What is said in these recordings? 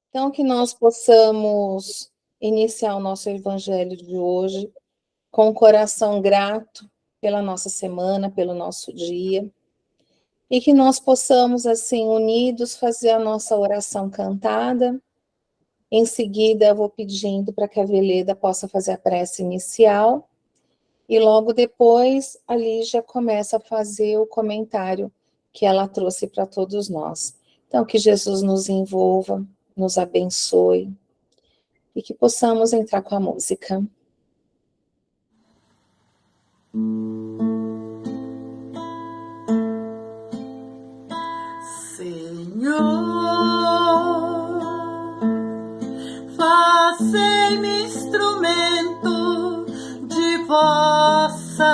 Então, que nós possamos iniciar o nosso evangelho de hoje com o coração grato pela nossa semana, pelo nosso dia, e que nós possamos, assim, unidos, fazer a nossa oração cantada. Em seguida, eu vou pedindo para que a Veleda possa fazer a prece inicial, e logo depois a Lígia começa a fazer o comentário que ela trouxe para todos nós. Então, que Jesus nos envolva, nos abençoe, e que possamos entrar com a música. Senhor, fazei-me instrumento de vossa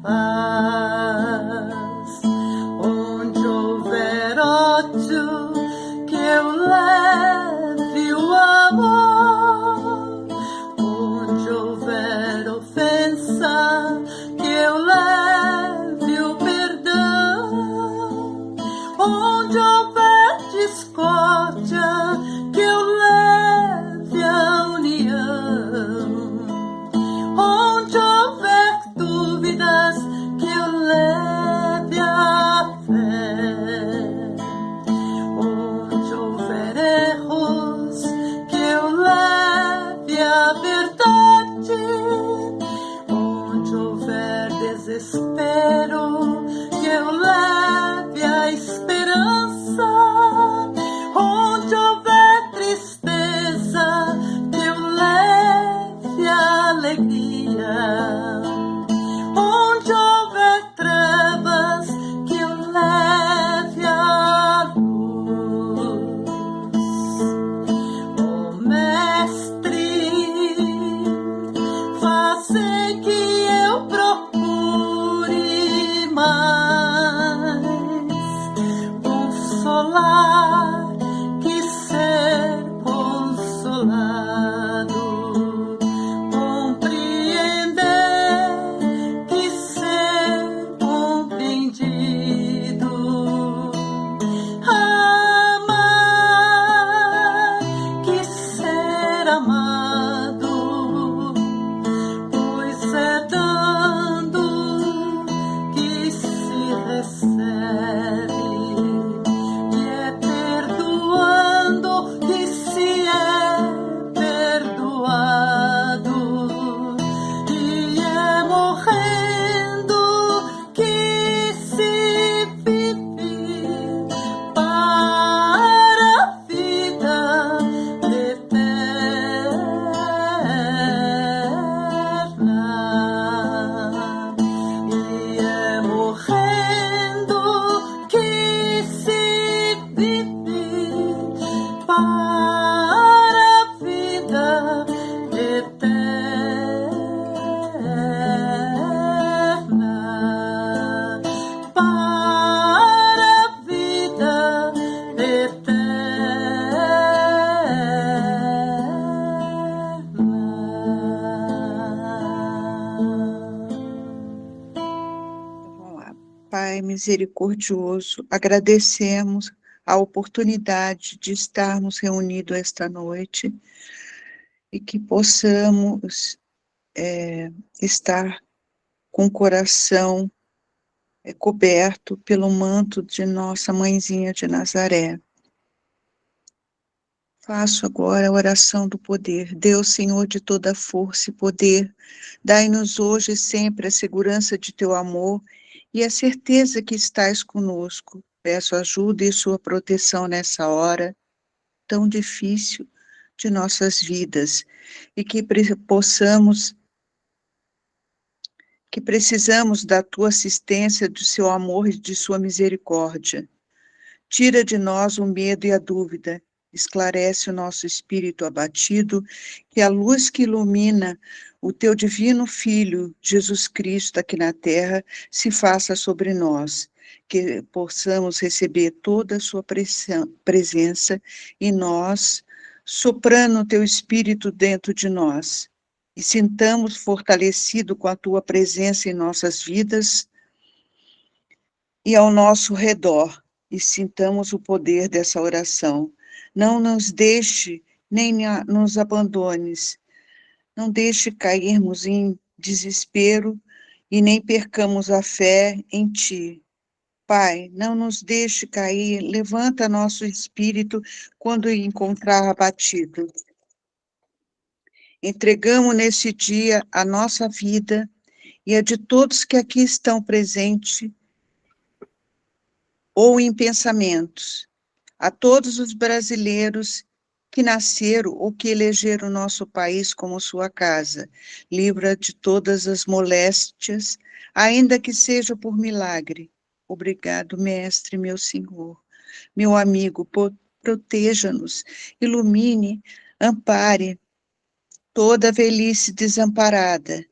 paz. Onde houver ódio, que eu leve o amor. Onde houver ofensa, que eu leve o perdão. Onde houver discórdia, que eu leve a união. Onde houver dúvidas, que eu leve a fé. Onde houver erros, que eu leve a verdade. Onde houver desespero, que eu leve a esperança. Onde houver tristeza, que eu leve a alegria. Onde houver trevas, que eu leve a luz. Ó Mestre, fazei que eu procure mais consolar que ser consolado, compreender que ser compreendido, amar que ser amado, pois é dando que se recebe, e é perdoando que se é perdoado, e é morrendo que se vive para a vida eterna. E é morrendo que se vive para a vida eterna. Para a vida eterna. Vamos lá. Pai misericordioso, agradecemos a oportunidade de estarmos reunidos esta noite e que possamos estar com o coração coberto pelo manto de nossa mãezinha de Nazaré. Faço agora a oração do poder. Deus, Senhor de toda força e poder, dai-nos hoje e sempre a segurança de teu amor e a certeza que estás conosco. Peço ajuda e sua proteção nessa hora tão difícil de nossas vidas e que precisamos da tua assistência, do seu amor e de sua misericórdia. Tira de nós o medo e a dúvida, esclarece o nosso espírito abatido, que a luz que ilumina o teu divino Filho, Jesus Cristo, aqui na terra, se faça sobre nós, que possamos receber toda a sua presença e nós, soprando o teu Espírito dentro de nós, e sintamos fortalecido com a tua presença em nossas vidas e ao nosso redor, e sintamos o poder dessa oração. não nos deixe, nem nos abandones. Não deixe cairmos em desespero e nem percamos a fé em Ti. Pai, não nos deixe cair, levanta nosso espírito quando encontrar abatido. Entregamos nesse dia a nossa vida e a de todos que aqui estão presentes ou em pensamentos, a todos os brasileiros que nasceram ou que elegeram o nosso país como sua casa. Livra de todas as moléstias, ainda que seja por milagre. Obrigado, Mestre, meu Senhor. Meu amigo, proteja-nos, ilumine, ampare toda a velhice desamparada.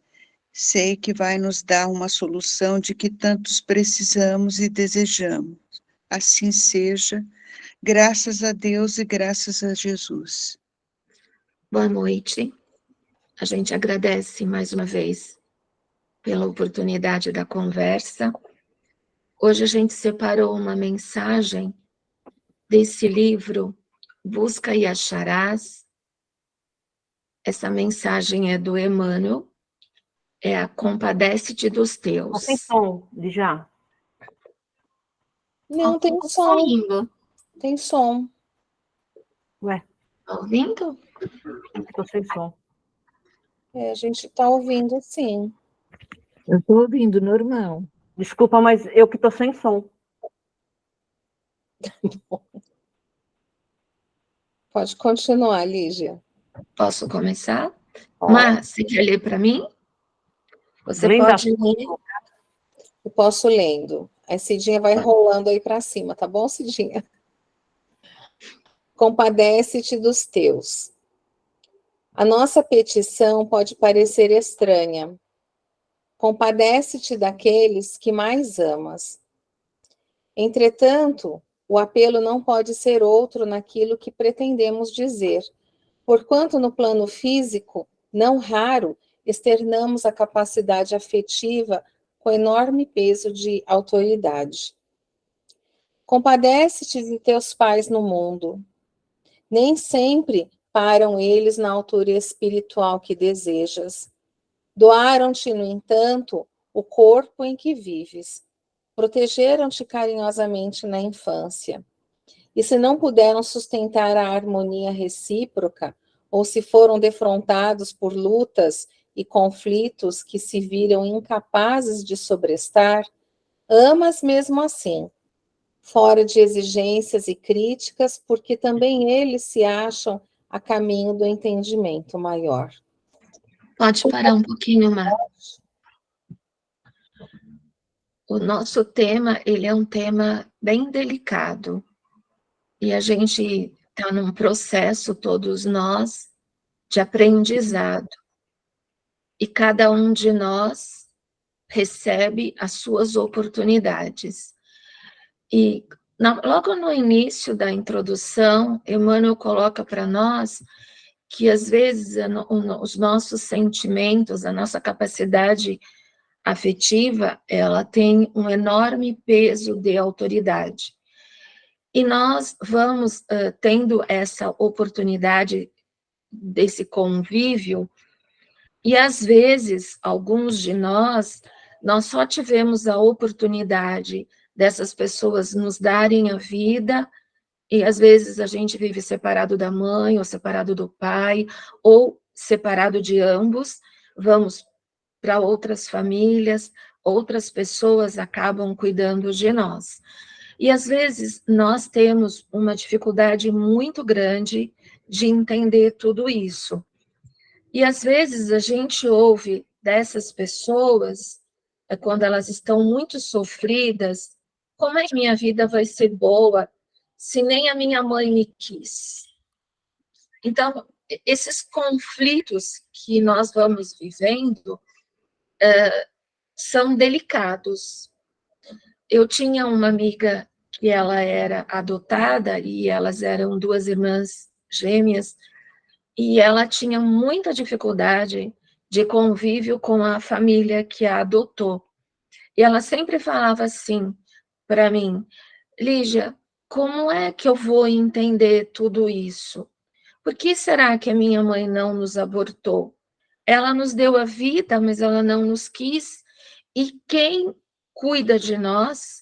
Sei que vai nos dar uma solução de que tantos precisamos e desejamos. Assim seja, graças a Deus e graças a Jesus. Boa noite. A gente agradece mais uma vez pela oportunidade da conversa. Hoje a gente separou uma mensagem desse livro, Busca e Acharás. Essa mensagem é do Emmanuel, é a Compadece-te dos Teus. Sem som, de já. Não, tem Tá som. saindo. Tem som. Ué, Tá ouvindo? tô sem som. A gente está ouvindo, sim. Eu estou ouvindo, normal. Desculpa, mas eu que tô sem som. Pode continuar, Lígia. Posso começar? Mas, você quer ler para mim? Você Brenda. pode ler. Eu posso lendo. A Cidinha vai rolando aí para cima, tá bom, Cidinha? Compadece-te dos teus. A nossa petição pode parecer estranha. Compadece-te daqueles que mais amas. Entretanto, o apelo não pode ser outro naquilo que pretendemos dizer, porquanto no plano físico, não raro, externamos a capacidade afetiva com enorme peso de autoridade. Compadece-te de teus pais no mundo. Nem sempre param eles na altura espiritual que desejas. Doaram-te, no entanto, o corpo em que vives. Protegeram-te carinhosamente na infância. E se não puderam sustentar a harmonia recíproca, ou se foram defrontados por lutas e conflitos que se viram incapazes de sobrestar, amas mesmo assim, fora de exigências e críticas, porque também eles se acham a caminho do entendimento maior. Pode parar um pouquinho, Mar. O nosso tema, ele é um tema bem delicado. E a gente está num processo, todos nós, de aprendizado. E cada um de nós recebe as suas oportunidades. E logo no início da introdução, Emmanuel coloca para nós que, às vezes, os nossos sentimentos, a nossa capacidade afetiva, ela tem um enorme peso de autoridade. E nós vamos tendo essa oportunidade desse convívio, e às vezes, alguns de nós só tivemos a oportunidade dessas pessoas nos darem a vida, e às vezes a gente vive separado da mãe, ou separado do pai, ou separado de ambos, vamos para outras famílias, outras pessoas acabam cuidando de nós. E às vezes nós temos uma dificuldade muito grande de entender tudo isso. E às vezes a gente ouve dessas pessoas, quando elas estão muito sofridas, como é que minha vida vai ser boa se nem a minha mãe me quis? Então, esses conflitos que nós vamos vivendo são delicados. Eu tinha uma amiga que ela era adotada, e elas eram duas irmãs gêmeas, e ela tinha muita dificuldade de convívio com a família que a adotou. E ela sempre falava assim para mim: Lígia, como é que eu vou entender tudo isso? Por que será que a minha mãe não nos abortou? Ela nos deu a vida, mas ela não nos quis. E quem cuida de nós,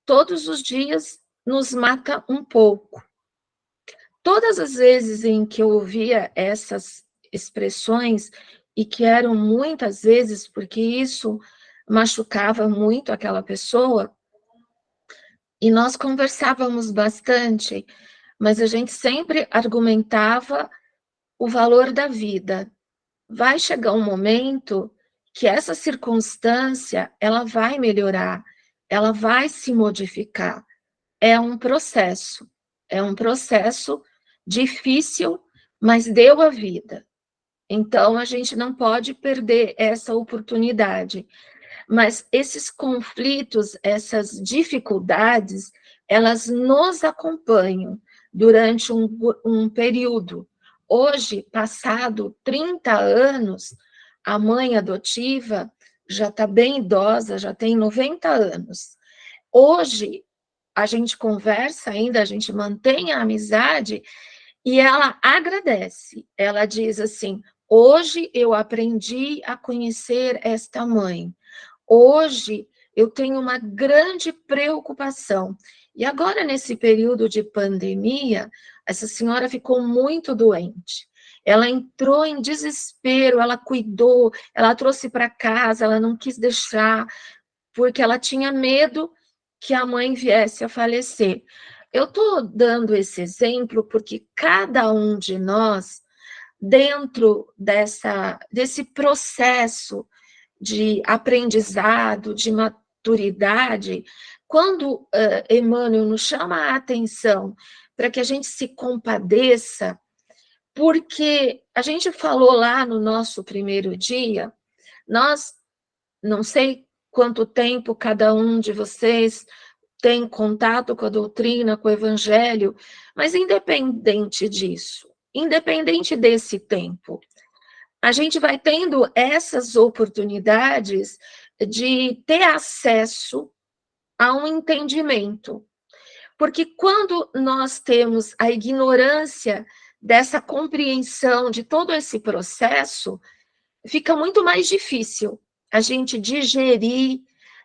todos os dias, nos mata um pouco. Todas as vezes em que eu ouvia essas expressões, e que eram muitas vezes, porque isso machucava muito aquela pessoa, e nós conversávamos bastante, mas a gente sempre argumentava o valor da vida. Vai chegar um momento que essa circunstância, ela vai melhorar, ela vai se modificar. É um processo difícil, mas deu a vida. Então, a gente não pode perder essa oportunidade. Mas esses conflitos, essas dificuldades, elas nos acompanham durante um período. Hoje, passado 30 anos, a mãe adotiva já está bem idosa, já tem 90 anos. Hoje, a gente conversa ainda, a gente mantém a amizade e ela agradece. Ela diz assim: hoje eu aprendi a conhecer esta mãe. Hoje eu tenho uma grande preocupação. E agora, nesse período de pandemia, essa senhora ficou muito doente. Ela entrou em desespero, ela cuidou, ela trouxe para casa, ela não quis deixar, porque ela tinha medo que a mãe viesse a falecer. Eu estou dando esse exemplo porque cada um de nós, dentro desse processo de aprendizado, de maturidade, quando Emmanuel nos chama a atenção para que a gente se compadeça, porque a gente falou lá no nosso primeiro dia, nós, não sei quanto tempo cada um de vocês tem contato com a doutrina, com o evangelho, mas independente disso, independente desse tempo, a gente vai tendo essas oportunidades de ter acesso a um entendimento. Porque quando nós temos a ignorância dessa compreensão de todo esse processo, fica muito mais difícil a gente digerir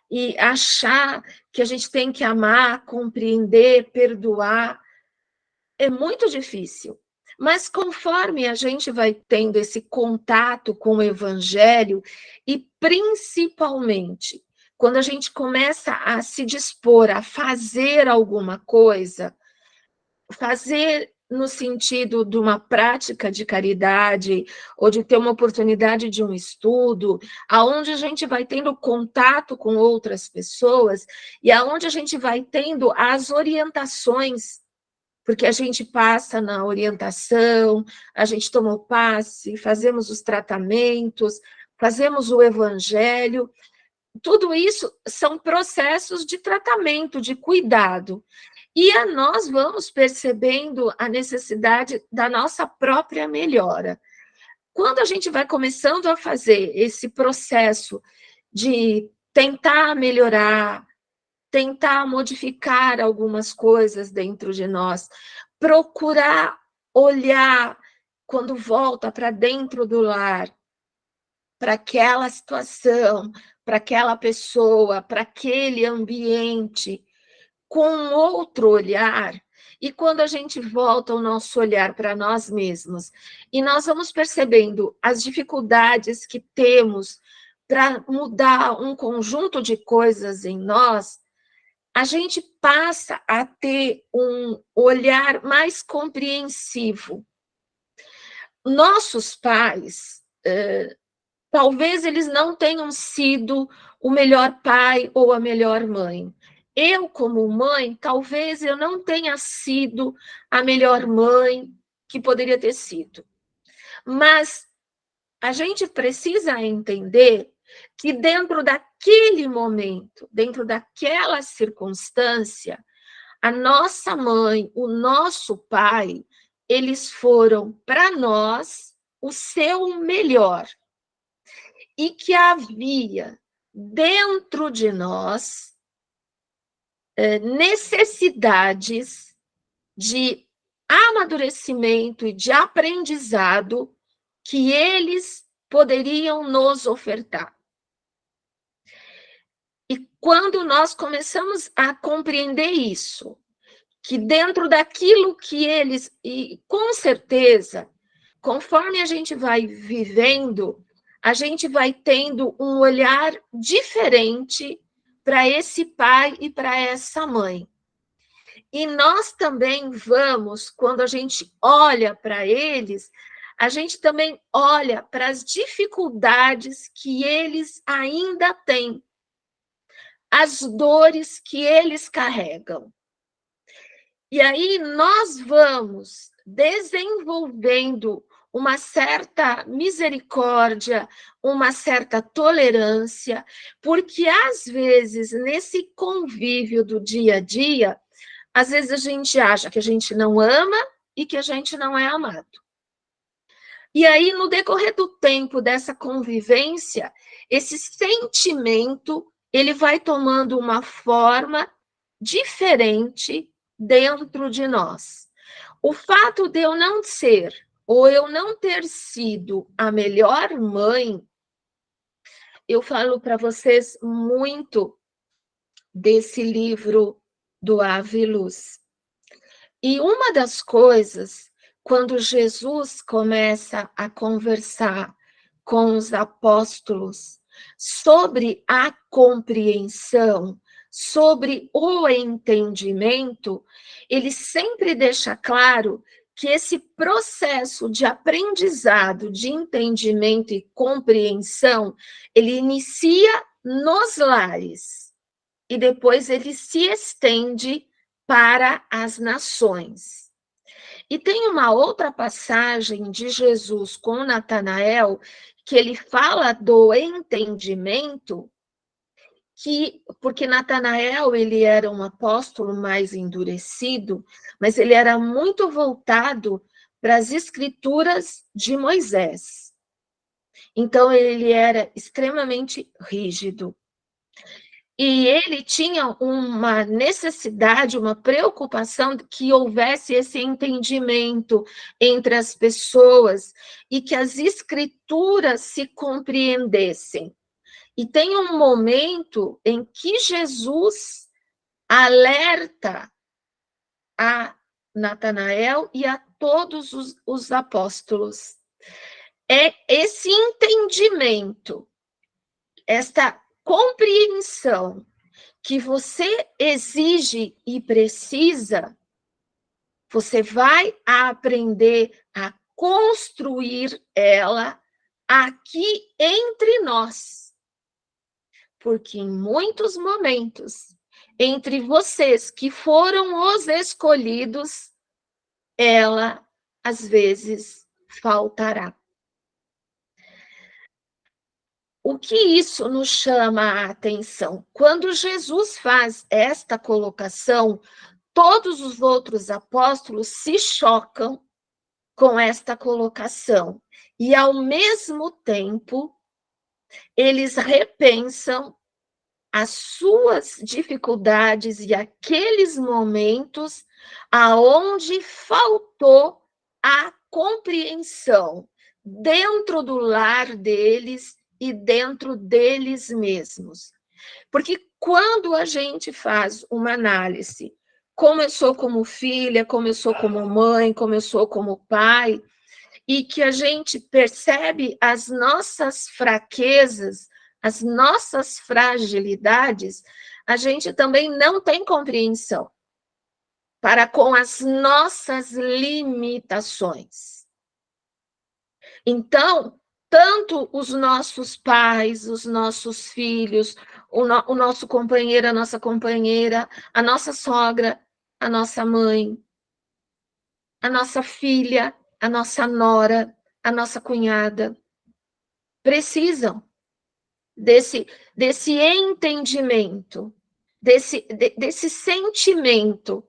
e achar que a gente tem que amar, compreender, perdoar. É muito difícil. Mas conforme a gente vai tendo esse contato com o evangelho, e principalmente quando a gente começa a se dispor a fazer alguma coisa, fazer no sentido de uma prática de caridade, ou de ter uma oportunidade de um estudo, aonde a gente vai tendo contato com outras pessoas, e aonde a gente vai tendo as orientações, porque a gente passa na orientação, a gente toma o passe, fazemos os tratamentos, fazemos o evangelho, tudo isso são processos de tratamento, de cuidado. E nós vamos percebendo a necessidade da nossa própria melhora. Quando a gente vai começando a fazer esse processo de tentar melhorar, tentar modificar algumas coisas dentro de nós, procurar olhar, quando volta para dentro do lar, para aquela situação, para aquela pessoa, para aquele ambiente, com outro olhar, e quando a gente volta o nosso olhar para nós mesmos, e nós vamos percebendo as dificuldades que temos para mudar um conjunto de coisas em nós, a gente passa a ter um olhar mais compreensivo. Nossos pais, talvez eles não tenham sido o melhor pai ou a melhor mãe. Eu, como mãe, talvez eu não tenha sido a melhor mãe que poderia ter sido. Mas a gente precisa entender que dentro daquele momento, dentro daquela circunstância, a nossa mãe, o nosso pai, eles foram para nós o seu melhor. E que havia dentro de nós necessidades de amadurecimento e de aprendizado que eles poderiam nos ofertar. E quando nós começamos a compreender isso, que dentro daquilo que eles, e com certeza, conforme a gente vai vivendo, a gente vai tendo um olhar diferente para esse pai e para essa mãe. E nós também vamos, quando a gente olha para eles, a gente também olha para as dificuldades que eles ainda têm, as dores que eles carregam. E aí nós vamos desenvolvendo uma certa misericórdia, uma certa tolerância, porque às vezes nesse convívio do dia a dia, às vezes a gente acha que a gente não ama e que a gente não é amado. E aí, no decorrer do tempo dessa convivência, esse sentimento, ele vai tomando uma forma diferente dentro de nós. O fato de eu não ser, ou eu não ter sido a melhor mãe, eu falo para vocês muito desse livro do Ave Luz. E uma das coisas, quando Jesus começa a conversar com os apóstolos sobre a compreensão, sobre o entendimento, ele sempre deixa claro que esse processo de aprendizado, de entendimento e compreensão, ele inicia nos lares e depois ele se estende para as nações. E tem uma outra passagem de Jesus com Natanael, que ele fala do entendimento, porque Natanael, ele era um apóstolo mais endurecido, mas ele era muito voltado para as escrituras de Moisés. Então, ele era extremamente rígido. E ele tinha uma necessidade, uma preocupação de que houvesse esse entendimento entre as pessoas e que as escrituras se compreendessem. E tem um momento em que Jesus alerta a Natanael e a todos os apóstolos. É esse entendimento, esta compreensão que você exige e precisa, você vai aprender a construir ela aqui entre nós. Porque em muitos momentos, entre vocês que foram os escolhidos, ela às vezes faltará. O que isso nos chama a atenção? Quando Jesus faz esta colocação, todos os outros apóstolos se chocam com esta colocação. E, ao mesmo tempo, eles repensam as suas dificuldades e aqueles momentos aonde faltou a compreensão dentro do lar deles e dentro deles mesmos. Porque quando a gente faz uma análise, como eu sou como filha, como eu sou como mãe, como eu sou como pai, e que a gente percebe as nossas fraquezas, as nossas fragilidades, a gente também não tem compreensão para com as nossas limitações. Então, tanto os nossos pais, os nossos filhos, o nosso companheiro, a nossa companheira, a nossa sogra, a nossa mãe, a nossa filha, a nossa nora, a nossa cunhada, precisam desse entendimento, desse sentimento.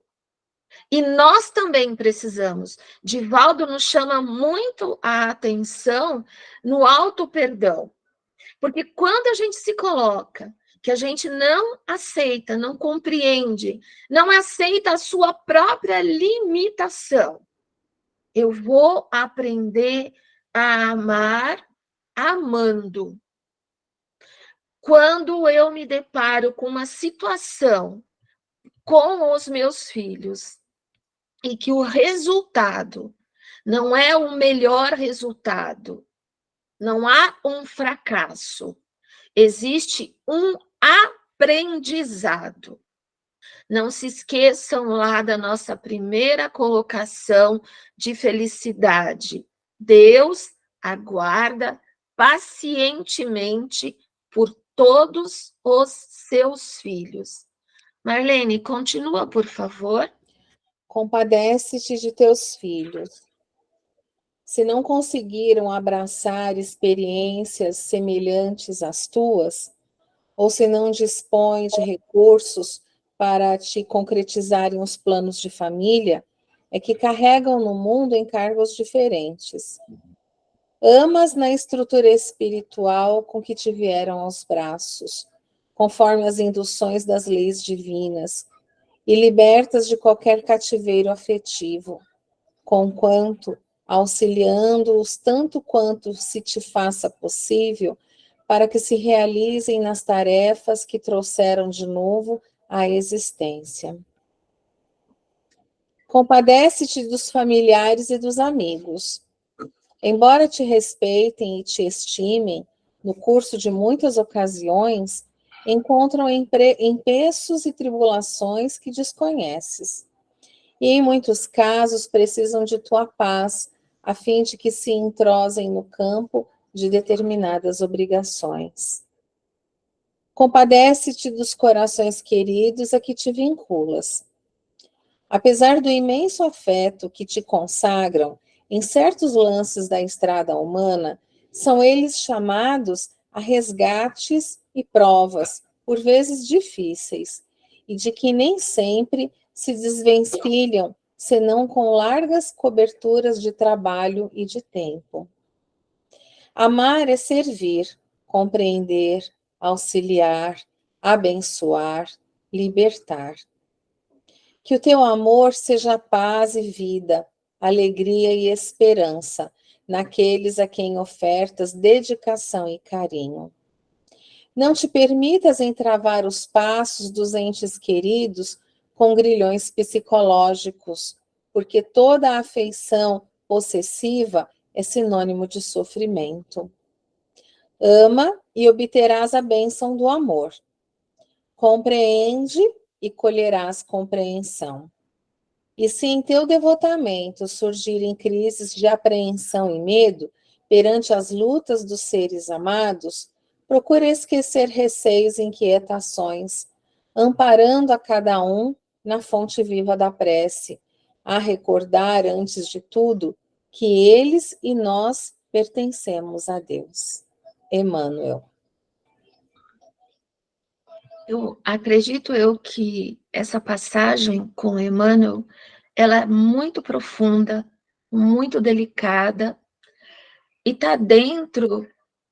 E nós também precisamos. Divaldo nos chama muito a atenção no auto-perdão. Porque quando a gente se coloca que a gente não aceita, não compreende, não aceita a sua própria limitação. Eu vou aprender a amar amando. Quando eu me deparo com uma situação com os meus filhos e que o resultado não é o melhor resultado, não há um fracasso, existe um aprendizado. Não se esqueçam lá da nossa primeira colocação de felicidade. Deus aguarda pacientemente por todos os seus filhos. Marlene, continua, por favor. Compadece-te de teus filhos. Se não conseguiram abraçar experiências semelhantes às tuas, ou se não dispõem de recursos para te concretizarem os planos de família, é que carregam no mundo encargos diferentes. Amas na estrutura espiritual com que te vieram aos braços, conforme as induções das leis divinas, e libertas de qualquer cativeiro afetivo, conquanto, auxiliando-os tanto quanto se te faça possível, para que se realizem nas tarefas que trouxeram de novo à existência. Compadece-te dos familiares e dos amigos. Embora te respeitem e te estimem, no curso de muitas ocasiões, encontram empeços e tribulações que desconheces. E em muitos casos precisam de tua paz, a fim de que se entrosem no campo de determinadas obrigações. Compadece-te dos corações queridos a que te vinculas. Apesar do imenso afeto que te consagram, em certos lances da estrada humana, são eles chamados a resgates e provas, por vezes difíceis, e de que nem sempre se desvencilham, senão com largas coberturas de trabalho e de tempo. Amar é servir, compreender, auxiliar, abençoar, libertar. Que o teu amor seja paz e vida, alegria e esperança naqueles a quem ofertas dedicação e carinho. Não te permitas entravar os passos dos entes queridos com grilhões psicológicos, porque toda afeição possessiva é sinônimo de sofrimento. Ama e obterás a bênção do amor. Compreende e colherás compreensão. E se em teu devotamento surgirem crises de apreensão e medo perante as lutas dos seres amados, procura esquecer receios e inquietações, amparando a cada um na fonte viva da prece, a recordar, antes de tudo, que eles e nós pertencemos a Deus. Emmanuel. Acredito que essa passagem com Emmanuel, ela é muito profunda, muito delicada, e está dentro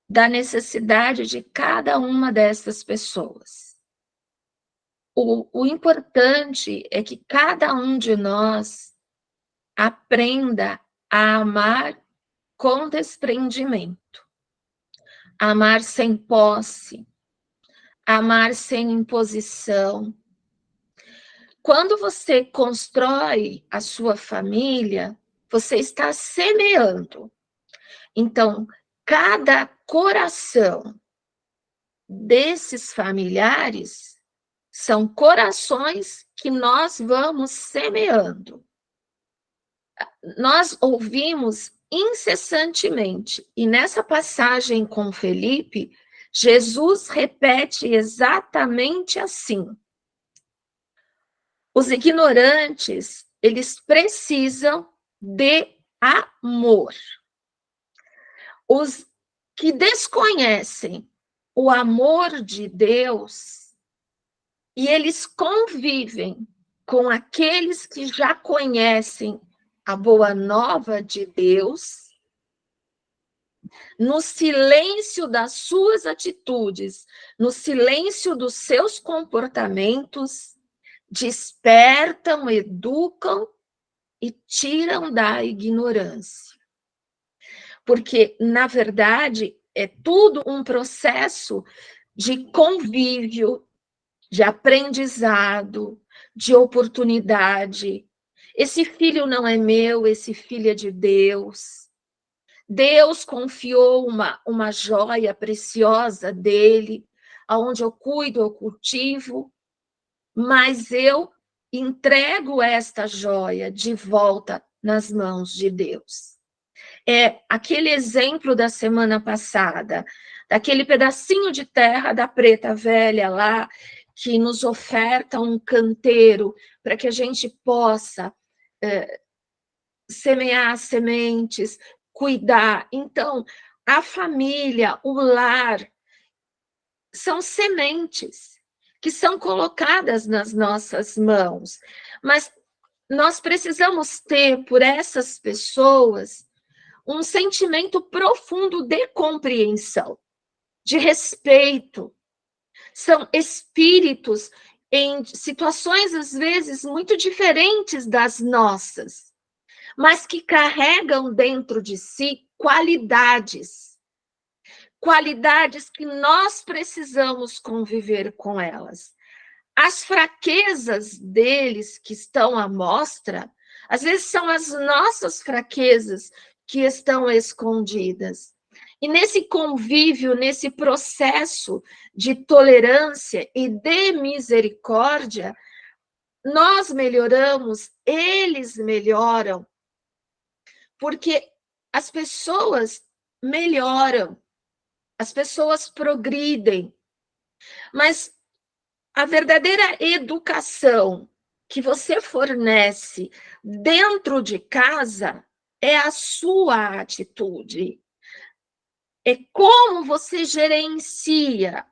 da necessidade de cada uma dessas pessoas. O importante é que cada um de nós aprenda a amar com desprendimento, amar sem posse, amar sem imposição. Quando você constrói a sua família, você está semeando. Então, cada coração desses familiares são corações que nós vamos semeando. Nós ouvimos incessantemente, e nessa passagem com Felipe, Jesus repete exatamente assim. Os ignorantes, eles precisam de amor. Os que desconhecem o amor de Deus, e eles convivem com aqueles que já conhecem a boa nova de Deus, no silêncio das suas atitudes, no silêncio dos seus comportamentos, despertam, educam e tiram da ignorância. Porque, na verdade, é tudo um processo de convívio, de aprendizado, de oportunidade. Esse filho não é meu, esse filho é de Deus. Deus confiou uma joia preciosa dele, aonde eu cuido, eu cultivo, mas eu entrego esta joia de volta nas mãos de Deus. É aquele exemplo da semana passada, daquele pedacinho de terra da preta velha lá, que nos oferta um canteiro para que a gente possa semear sementes, cuidar. Então, a família, o lar, são sementes que são colocadas nas nossas mãos, mas nós precisamos ter por essas pessoas um sentimento profundo de compreensão, de respeito. São espíritos em situações, às vezes, muito diferentes das nossas, mas que carregam dentro de si qualidades que nós precisamos conviver com elas. As fraquezas deles que estão à mostra, às vezes são as nossas fraquezas que estão escondidas. E nesse convívio, nesse processo de tolerância e de misericórdia, nós melhoramos, eles melhoram, porque as pessoas melhoram, as pessoas progridem, mas a verdadeira educação que você fornece dentro de casa é a sua atitude. É como você gerencia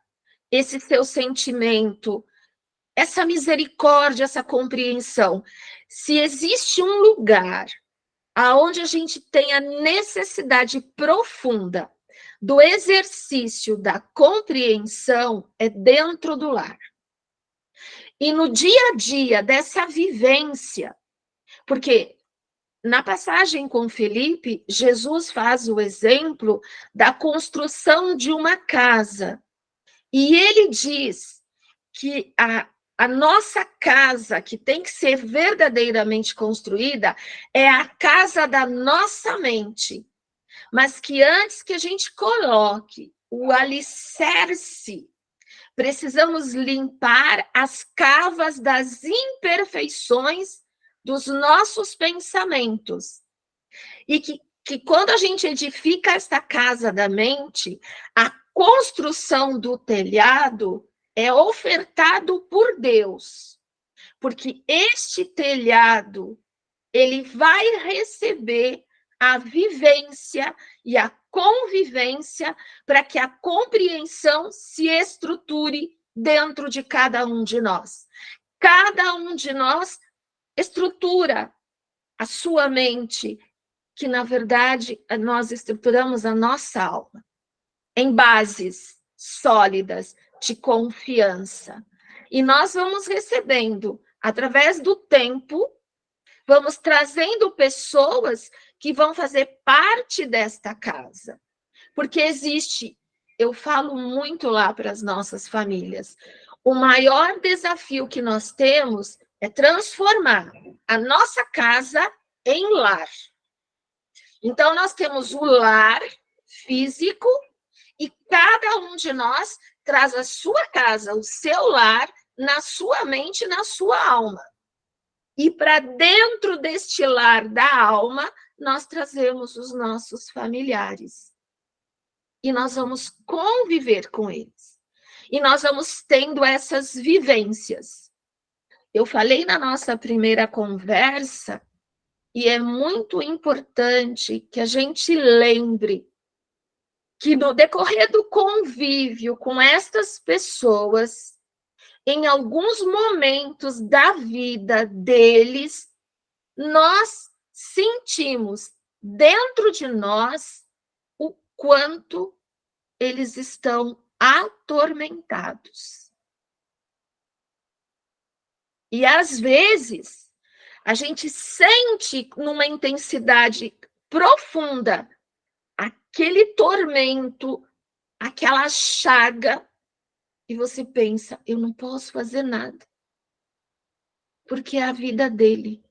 esse seu sentimento, essa misericórdia, essa compreensão. Se existe um lugar aonde a gente tem a necessidade profunda do exercício da compreensão, é dentro do lar. E no dia a dia dessa vivência, porque na passagem com Felipe, Jesus faz o exemplo da construção de uma casa. E ele diz que a nossa casa, que tem que ser verdadeiramente construída, é a casa da nossa mente. Mas que antes que a gente coloque o alicerce, precisamos limpar as cavas das imperfeições dos nossos pensamentos. E que quando a gente edifica esta casa da mente, a construção do telhado é ofertado por Deus. Porque este telhado, ele vai receber a vivência e a convivência para que a compreensão se estruture dentro de cada um de nós. Cada um de nós estrutura a sua mente, que na verdade nós estruturamos a nossa alma em bases sólidas de confiança. E nós vamos recebendo, através do tempo, vamos trazendo pessoas que vão fazer parte desta casa. Porque existe, eu falo muito lá para as nossas famílias, o maior desafio que nós temos é transformar a nossa casa em lar. Então, nós temos o lar físico e cada um de nós traz a sua casa, o seu lar, na sua mente, na sua alma. E para dentro deste lar da alma, nós trazemos os nossos familiares. E nós vamos conviver com eles. E nós vamos tendo essas vivências. Eu falei na nossa primeira conversa, e é muito importante que a gente lembre que no decorrer do convívio com estas pessoas, em alguns momentos da vida deles, nós sentimos dentro de nós quanto eles estão atormentados. E às vezes a gente sente numa intensidade profunda aquele tormento, aquela chaga, e você pensa, eu não posso fazer nada, porque é a vida dele.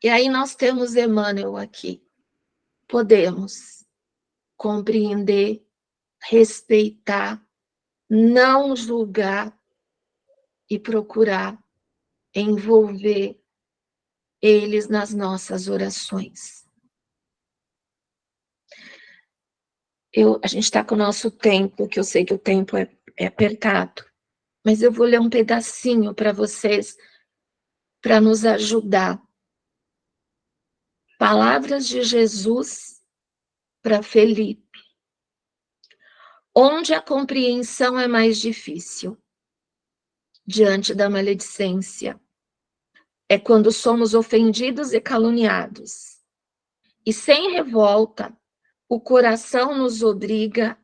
E aí nós temos Emmanuel aqui. Podemos compreender, respeitar, não julgar e procurar envolver eles nas nossas orações. A gente está com o nosso tempo, que eu sei que o tempo é apertado, mas eu vou ler um pedacinho para vocês, para nos ajudar. Palavras de Jesus para Felipe. Onde a compreensão é mais difícil? Diante da maledicência. É quando somos ofendidos e caluniados. E sem revolta, o coração nos obriga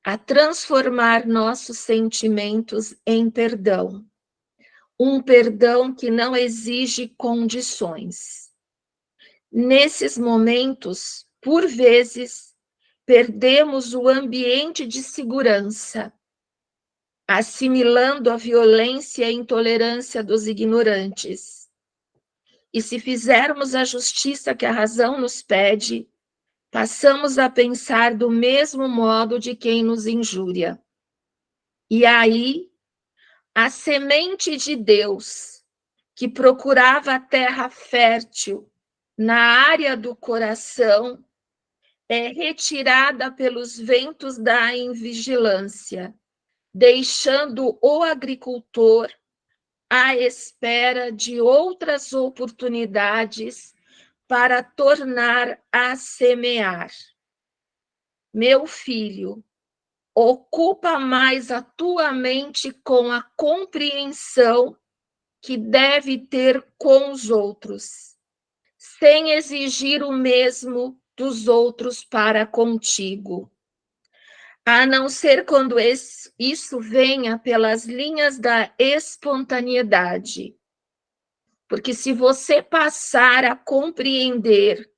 a transformar nossos sentimentos em perdão. Um perdão que não exige condições. Nesses momentos, por vezes, perdemos o ambiente de segurança, assimilando a violência e a intolerância dos ignorantes. E se fizermos a justiça que a razão nos pede, passamos a pensar do mesmo modo de quem nos injúria. E aí, a semente de Deus, que procurava a terra fértil na área do coração, é retirada pelos ventos da invigilância, deixando o agricultor à espera de outras oportunidades para tornar a semear. Meu filho, ocupa mais a tua mente com a compreensão que deve ter com os outros, sem exigir o mesmo dos outros para contigo. A não ser quando isso venha pelas linhas da espontaneidade. Porque se você passar a compreender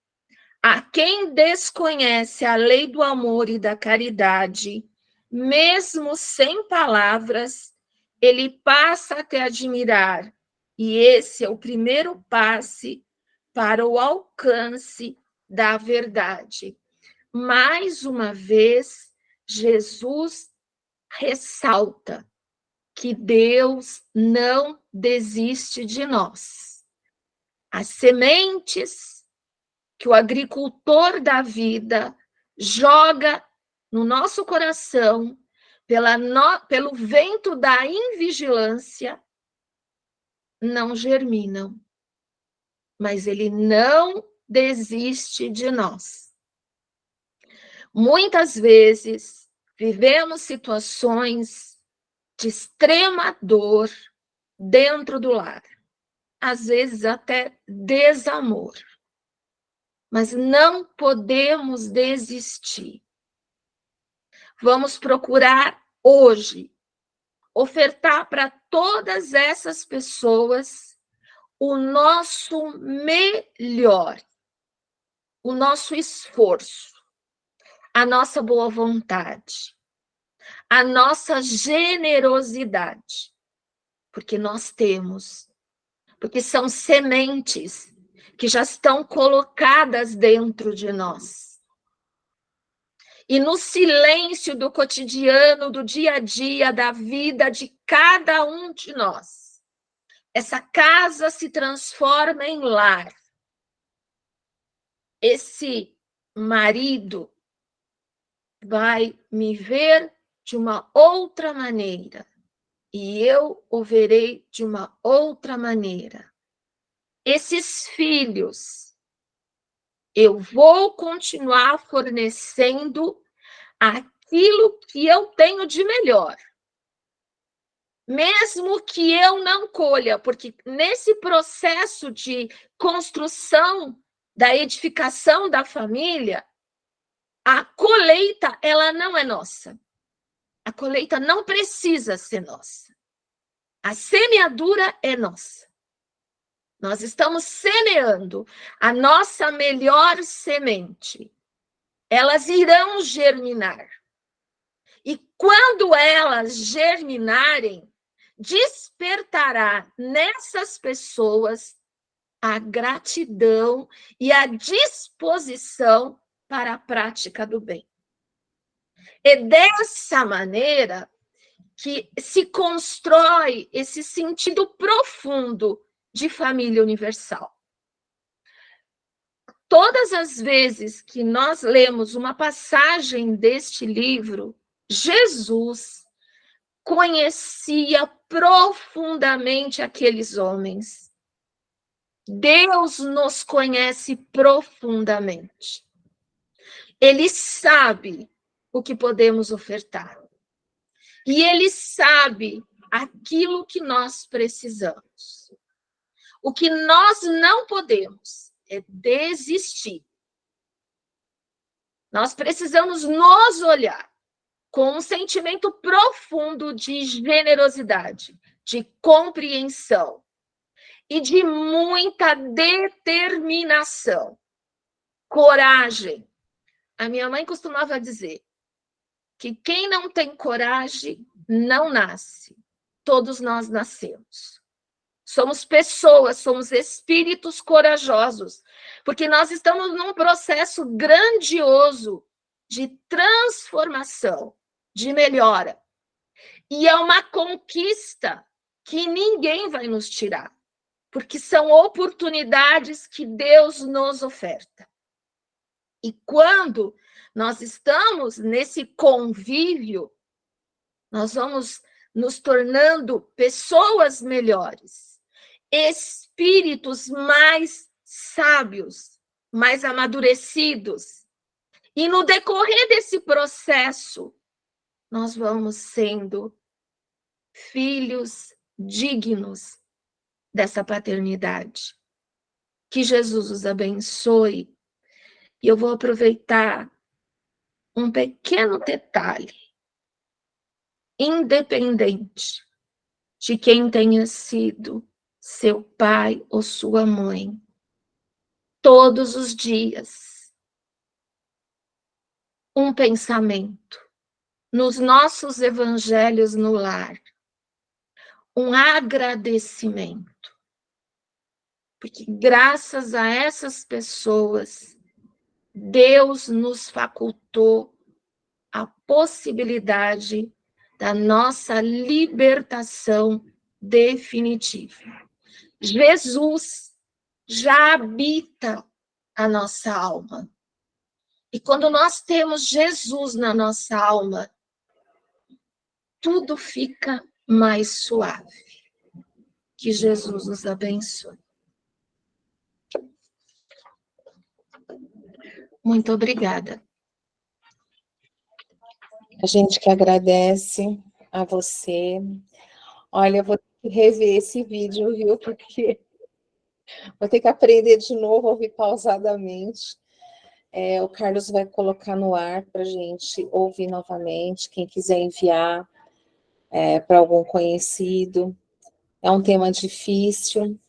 a quem desconhece a lei do amor e da caridade, mesmo sem palavras, ele passa a te admirar. E esse é o primeiro passe para o alcance da verdade. Mais uma vez, Jesus ressalta que Deus não desiste de nós. As sementes que o agricultor da vida joga no nosso coração pelo vento da invigilância não germinam, mas ele não desiste de nós. Muitas vezes vivemos situações de extrema dor dentro do lar, às vezes até desamor. Mas não podemos desistir. Vamos procurar hoje ofertar para todas essas pessoas o nosso melhor, o nosso esforço, a nossa boa vontade, a nossa generosidade, porque nós temos, porque são sementes que já estão colocadas dentro de nós. E no silêncio do cotidiano, do dia a dia, da vida de cada um de nós, essa casa se transforma em lar. Esse marido vai me ver de uma outra maneira e eu o verei de uma outra maneira. Esses filhos, eu vou continuar fornecendo aquilo que eu tenho de melhor. Mesmo que eu não colha, porque nesse processo de construção da edificação da família, A colheita, ela não é nossa. A colheita não precisa ser nossa. A semeadura é nossa. Nós estamos semeando a nossa melhor semente. Elas irão germinar. E quando elas germinarem, despertará nessas pessoas a gratidão e a disposição para a prática do bem. É dessa maneira que se constrói esse sentido profundo de família universal. Todas as vezes que nós lemos uma passagem deste livro, Jesus conhecia profundamente aqueles homens. Deus nos conhece profundamente. Ele sabe o que podemos ofertar. E ele sabe aquilo que nós precisamos. O que nós não podemos é desistir. Nós precisamos nos olhar com um sentimento profundo de generosidade, de compreensão e de muita determinação, coragem. A minha mãe costumava dizer que quem não tem coragem não nasce. Todos nós nascemos. Somos pessoas, somos espíritos corajosos, porque nós estamos num processo grandioso de transformação, de melhora. E é uma conquista que ninguém vai nos tirar, porque são oportunidades que Deus nos oferta. E quando nós estamos nesse convívio, nós vamos nos tornando pessoas melhores, espíritos mais sábios, mais amadurecidos. E no decorrer desse processo, nós vamos sendo filhos dignos dessa paternidade. Que Jesus os abençoe. E eu vou aproveitar um pequeno detalhe, independente de quem tenha sido seu pai ou sua mãe, todos os dias, um pensamento, nos nossos evangelhos no lar, um agradecimento, porque graças a essas pessoas, Deus nos facultou a possibilidade da nossa libertação definitiva. Jesus já habita a nossa alma. E quando nós temos Jesus na nossa alma, tudo fica mais suave. Que Jesus nos abençoe. Muito obrigada. A gente que agradece a você. Olha, eu vou ter que rever esse vídeo, viu? Porque vou ter que aprender de novo a ouvir pausadamente. O Carlos vai colocar no ar para a gente ouvir novamente. Quem quiser enviar para algum conhecido. É um tema difícil,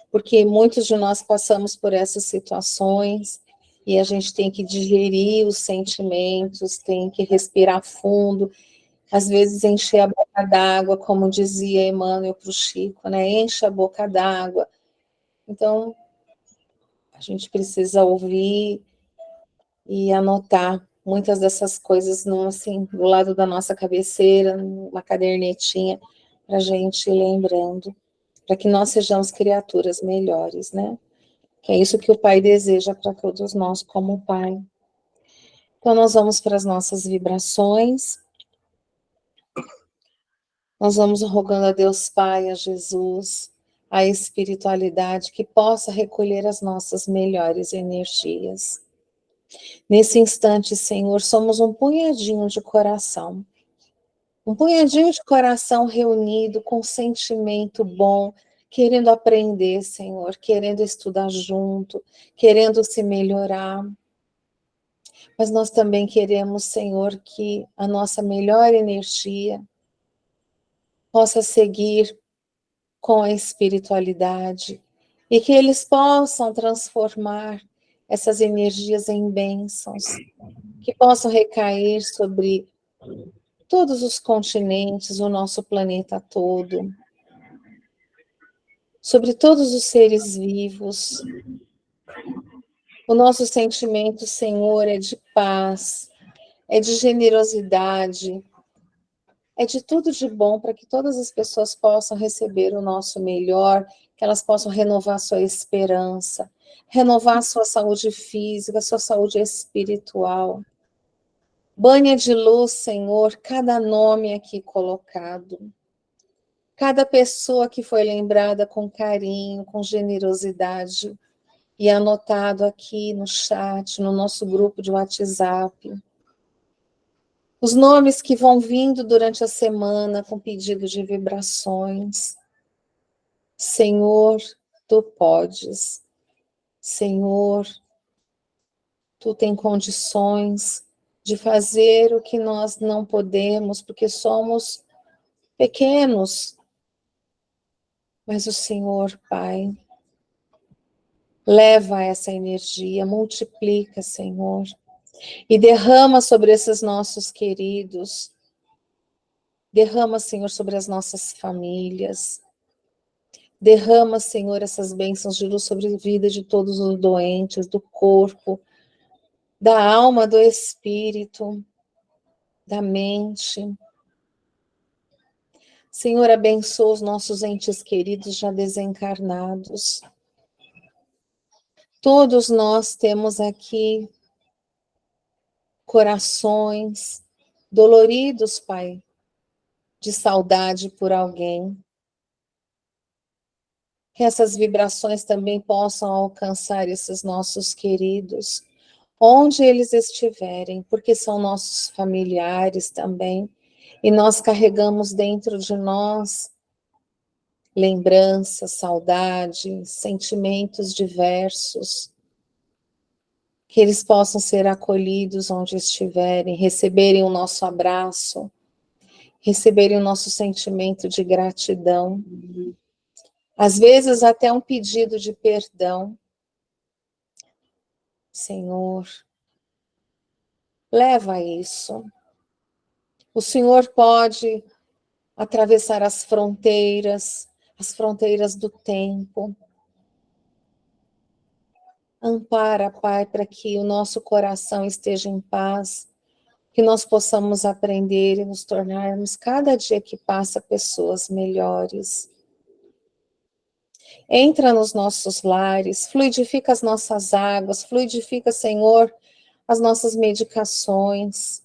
porque muitos de nós passamos por essas situações e a gente tem que digerir os sentimentos, tem que respirar fundo, às vezes encher a boca d'água, como dizia Emmanuel para o Chico, né? Enche a boca d'água. Então, a gente precisa ouvir e anotar muitas dessas coisas assim, do lado da nossa cabeceira, numa cadernetinha, para a gente ir lembrando, para que nós sejamos criaturas melhores, né? Que é isso que o Pai deseja para todos nós como Pai. Então, nós vamos para as nossas vibrações. Nós vamos rogando a Deus Pai, a Jesus, a espiritualidade, que possa recolher as nossas melhores energias. Nesse instante, Senhor, somos um punhadinho de coração. Um punhadinho de coração reunido com sentimento bom, querendo aprender, Senhor, querendo estudar junto, querendo se melhorar. Mas nós também queremos, Senhor, que a nossa melhor energia possa seguir com a espiritualidade e que eles possam transformar essas energias em bênçãos, que possam recair sobre todos os continentes, o nosso planeta todo, sobre todos os seres vivos. O nosso sentimento, Senhor, é de paz, é de generosidade, é de tudo de bom para que todas as pessoas possam receber o nosso melhor, que elas possam renovar sua esperança, renovar sua saúde física, sua saúde espiritual. Banha de luz, Senhor, cada nome aqui colocado, cada pessoa que foi lembrada com carinho, com generosidade, e anotado aqui no chat, no nosso grupo de WhatsApp. Os nomes que vão vindo durante a semana com pedido de vibrações. Senhor, tu podes. Senhor, tu tem condições de fazer o que nós não podemos, porque somos pequenos. Mas o Senhor, Pai, leva essa energia, multiplica, Senhor, e derrama sobre esses nossos queridos. Derrama, Senhor, sobre as nossas famílias. Derrama, Senhor, essas bênçãos de luz sobre a vida de todos os doentes, do corpo, da alma, do espírito, da mente. Senhor, abençoa os nossos entes queridos já desencarnados. Todos nós temos aqui corações doloridos, Pai, de saudade por alguém. Que essas vibrações também possam alcançar esses nossos queridos, onde eles estiverem, porque são nossos familiares também, e nós carregamos dentro de nós lembranças, saudade, sentimentos diversos, que eles possam ser acolhidos onde estiverem, receberem o nosso abraço, receberem o nosso sentimento de gratidão, às vezes até um pedido de perdão. Senhor, leva isso. O Senhor pode atravessar as fronteiras do tempo. Ampara, Pai, para que o nosso coração esteja em paz, que nós possamos aprender e nos tornarmos, cada dia que passa, pessoas melhores. Entra nos nossos lares, fluidifica as nossas águas, fluidifica, Senhor, as nossas medicações,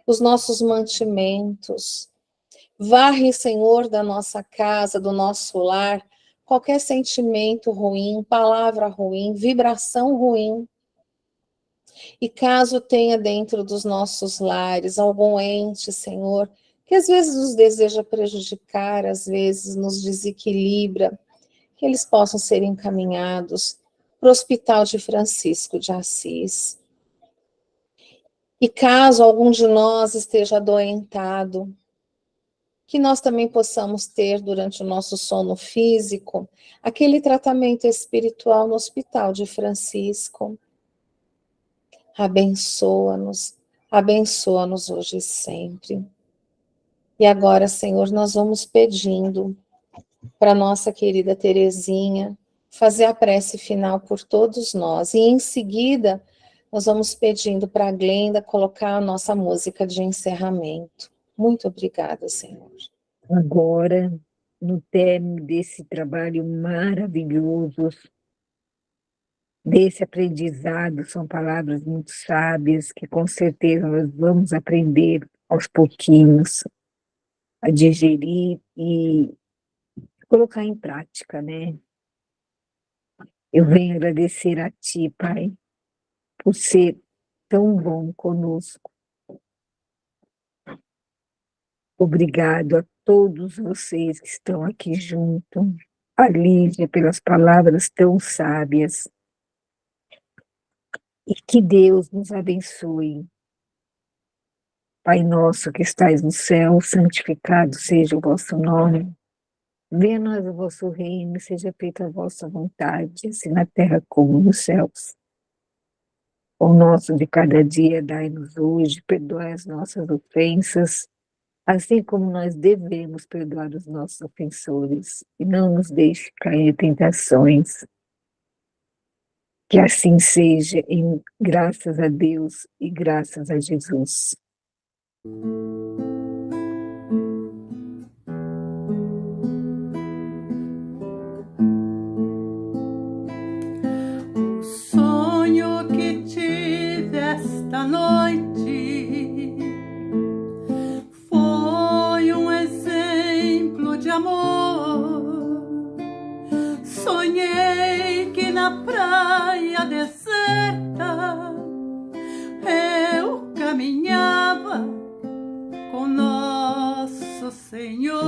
os nossos mantimentos. Varre, Senhor, da nossa casa, do nosso lar, qualquer sentimento ruim, palavra ruim, vibração ruim. E caso tenha dentro dos nossos lares algum ente, Senhor, que às vezes nos deseja prejudicar, às vezes nos desequilibra, que eles possam ser encaminhados para o Hospital de Francisco de Assis. E caso algum de nós esteja adoentado, que nós também possamos ter, durante o nosso sono físico, aquele tratamento espiritual no Hospital de Francisco. Abençoa-nos hoje e sempre. E agora, Senhor, nós vamos pedindo para nossa querida Terezinha fazer a prece final por todos nós. E em seguida, nós vamos pedindo para a Glenda colocar a nossa música de encerramento. Muito obrigada, Senhor. Agora, no término desse trabalho maravilhoso, desse aprendizado, são palavras muito sábias que com certeza nós vamos aprender aos pouquinhos a digerir e colocar em prática, né? Eu venho agradecer a Ti, Pai, por ser tão bom conosco. Obrigado a todos vocês que estão aqui junto, a Lígia pelas palavras tão sábias. e que Deus nos abençoe. Pai nosso que estais no céu, santificado seja o vosso nome. Venha a nós o vosso reino, seja feita a vossa vontade, assim na terra como nos céus. O nosso de cada dia dai-nos hoje, perdoai as nossas ofensas, assim como nós devemos perdoar os nossos ofensores, e não nos deixe cair em tentações. Que assim seja, em graças a Deus e graças a Jesus. O sonho que tive esta noite foi um exemplo de amor. Sonhei que na praia deserta eu caminhava com Nosso Senhor.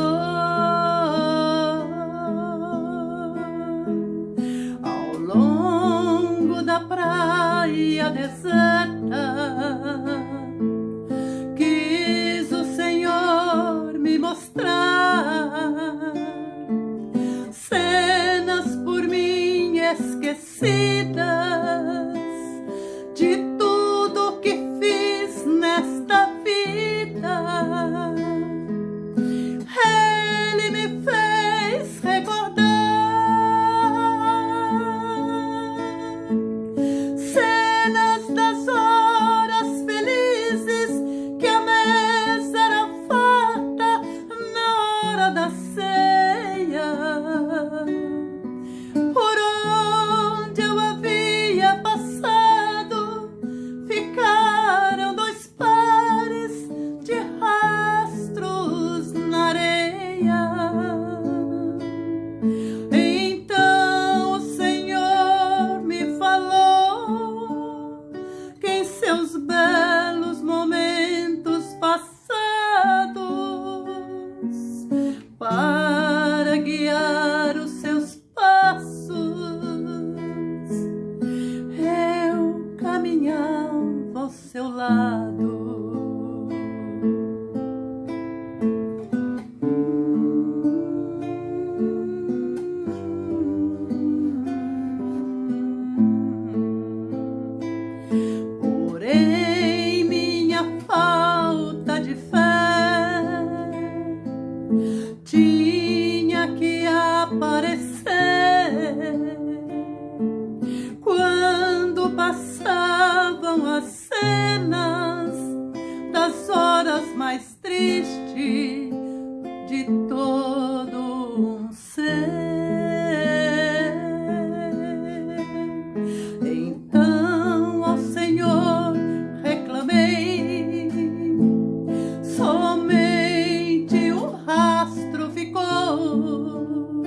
Ao longo da praia deserta, quis o Senhor me mostrar cenas por mim esquecidas de tudo que fiz nesta vida. Ele me fez recordar cenas das horas felizes que a mesa era farta na hora da ceia. Por onde eu havia passado, ficaram dois pares de rastros na areia. Então o Senhor me falou que em seus belos momentos passados, para guiar os seus passos, eu caminhava ao seu lado. Porém, minha falta de fé tinha que aparecer quando passavam as cenas das horas mais tristes de todo um ser. Então ao Senhor reclamei, somente um rastro ficou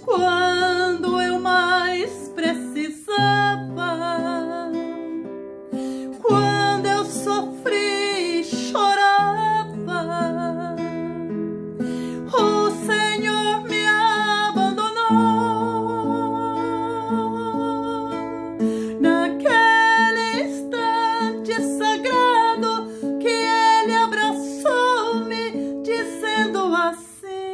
quando eu mais precisava, quando eu sofri e chorava. O Senhor me abandonou naquele instante sagrado que Ele abraçou-me, dizendo assim: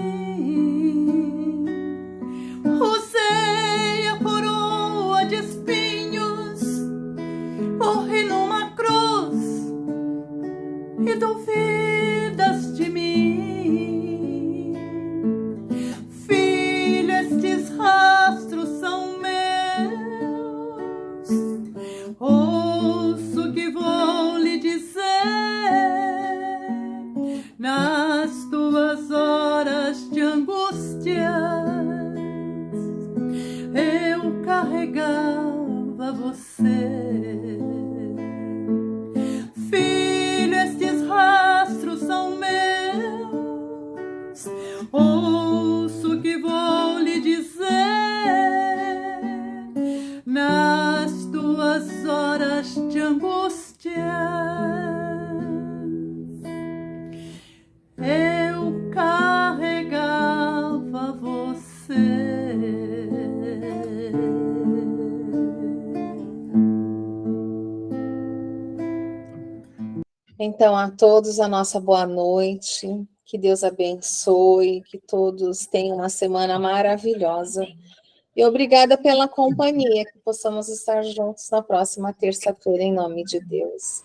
usei a coroa de espinhos, morri numa cruz e duvidas de mim. Filho, estes rastros são meus, ouço o que vou lhe dizer. Nas tuas horas de angústias, eu carregava você. Filho, estes rastros são meus, ouço o que vou lhe dizer. Nas tuas horas de angústias, eu carregava você. Então, a todos a nossa boa noite, que Deus abençoe, que todos tenham uma semana maravilhosa. E obrigada pela companhia, que possamos estar juntos na próxima terça-feira, em nome de Deus.